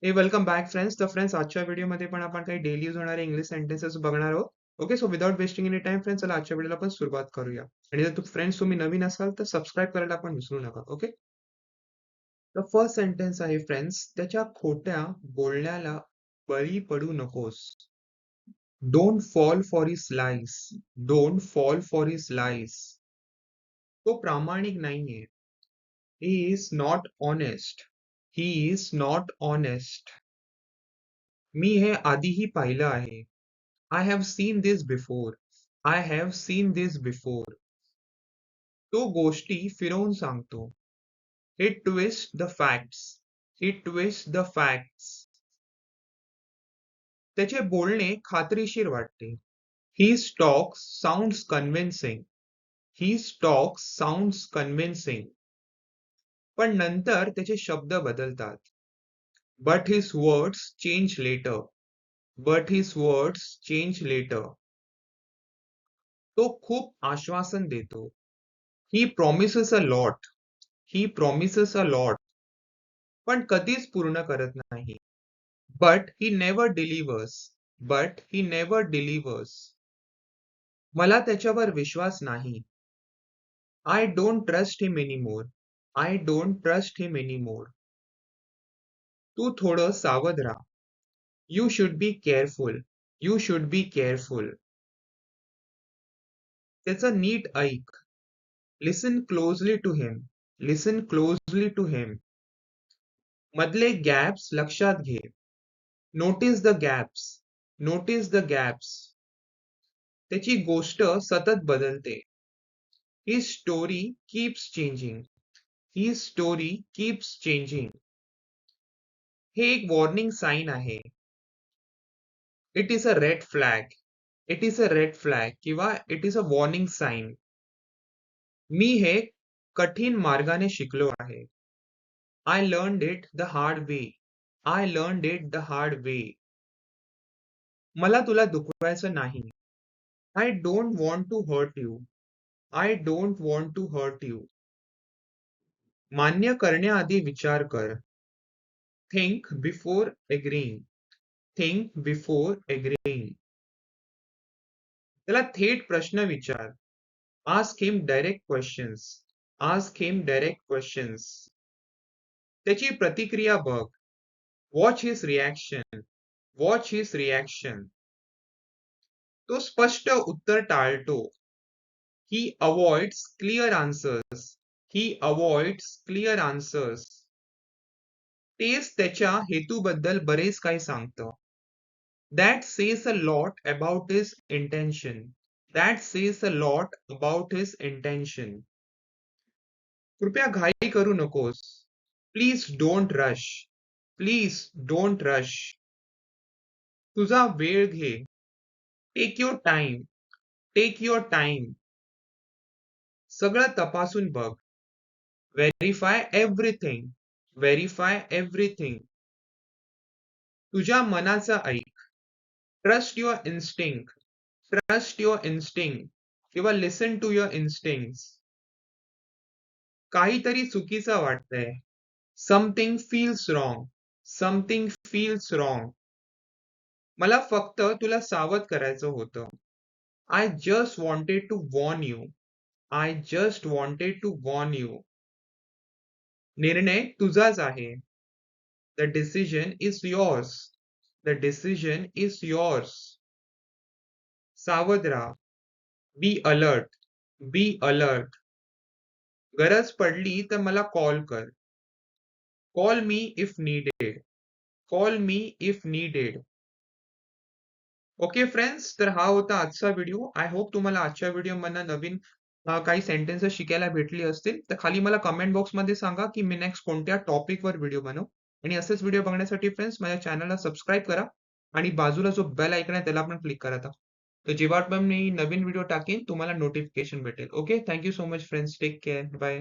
हे welcome back friends. तर friends आजच्या व्हिडिओमध्ये पण आपण काही डेली यूज होणारे इंग्लिश सेंटेन्सेस बघणार आहोत. Okay, so without wasting any time friends, चला आजच्या व्हिडिओला आपण सुरुवात करूया. आणि जर तुम्ही नवीन असाल तर सबस्क्राईब करायला पण विसरू नका. ओके, तर फर्स्ट सेंटेन्स आहे फ्रेंड्स, त्याच्या खोट्या बोलण्याला बळी पडू नकोस. Don't fall for his lies. Don't fall for his lies. तो प्रामाणिक नाहीये. He is not honest. He is not honest. मी हे आधीही पाहिलं आहे. I have seen this before. I have seen this before. तो गोष्टी फिरवून सांगतो. He twists the facts. He twists the facts. त्याचे बोलणे खात्रीशीर वाटते. His talk sounds convincing. His talk sounds convincing. पण नंतर त्याचे शब्द बदलतात. But his words change later. But his words change later. तो खूप आश्वासन देतो. He promises a lot. He promises a lot. पण कधीच पूर्ण करत नाही. But he never delivers. But he never delivers. मला त्याच्यावर विश्वास नाही. I don't trust him anymore. I don't trust him anymore. तू थोडं सावध राहा. You should be careful. You should be careful. त्याचं नीट ऐक. Listen closely to him. Listen closely to him. मधले gaps लक्षात घे. Notice the gaps. Notice the gaps. त्याची गोष्ट सतत बदलते. His story keeps changing. His story keeps changing. हे एक वॉर्निंग साइन आहे. It is a red flag. It is a red flag किंवा it is a warning sign. मी हे कठीण मार्गाने शिकलो आहे. I learned it the hard way. I learned it the hard way. मला तुला दुखवायचं नाही. I don't want to hurt you. I don't want to hurt you. मान्य करण्याआधी विचार कर. Think before agreeing. Think before agreeing. त्याला थेट प्रश्न विचार. Ask him direct questions. Ask him direct questions. त्याची प्रतिक्रिया बघ. Watch his reaction. Watch his reaction. तो स्पष्ट उत्तर टाळतो. He avoids clear answers. He avoids clear answers. तेच त्याच्या हेतूबद्दल बरेच काही सांगतं. That says a lot about his intention. That says a lot about his intention. कृपया घाई करू नकोस. Please don't rush. Please don't rush. तुझा वेळ घे. Take your time. Take your time. सगळं तपासून बघ. Verify everything. Verify everything. तुझ्या मनाचा ऐक. Trust your instinct. Trust your instinct. किंवा listen to your instincts. काहीतरी चुकीचं वाटतंय. Something feels wrong. Something feels wrong. मला फक्त तुला सावध करायचं होतं. I just wanted to warn you. I just wanted to warn you. निर्णय तुझाच आहे. The decision is yours. The decision is yours. सावध राहा. Be alert. Be alert. गरज पडली तर मला कॉल कर. Call me if needed. Call me if needed. Okay friends, तर हा होता आजचा व्हिडिओ. आय होप तुम्हाला आजच्या व्हिडिओमधनं नवीन काही सेंटेन्सेस शिकायला भेटली असतील. तर खाली मला कमेंट बॉक्समध्ये सांगा की मी नेक्स्ट कोणत्या टॉपिकवर व्हिडिओ बनवू. आणि असेच व्हिडिओ बघण्यासाठी फ्रेंड्स माझ्या चॅनलला सबस्क्राईब करा आणि बाजूला जो बेल आयकॉन आहे त्याला पण क्लिक करा. तर जेव्हा पण मी नवीन व्हिडिओ टाकेन तुम्हाला नोटिफिकेशन भेटेल. Okay, thank you so much friends. Take care. Bye.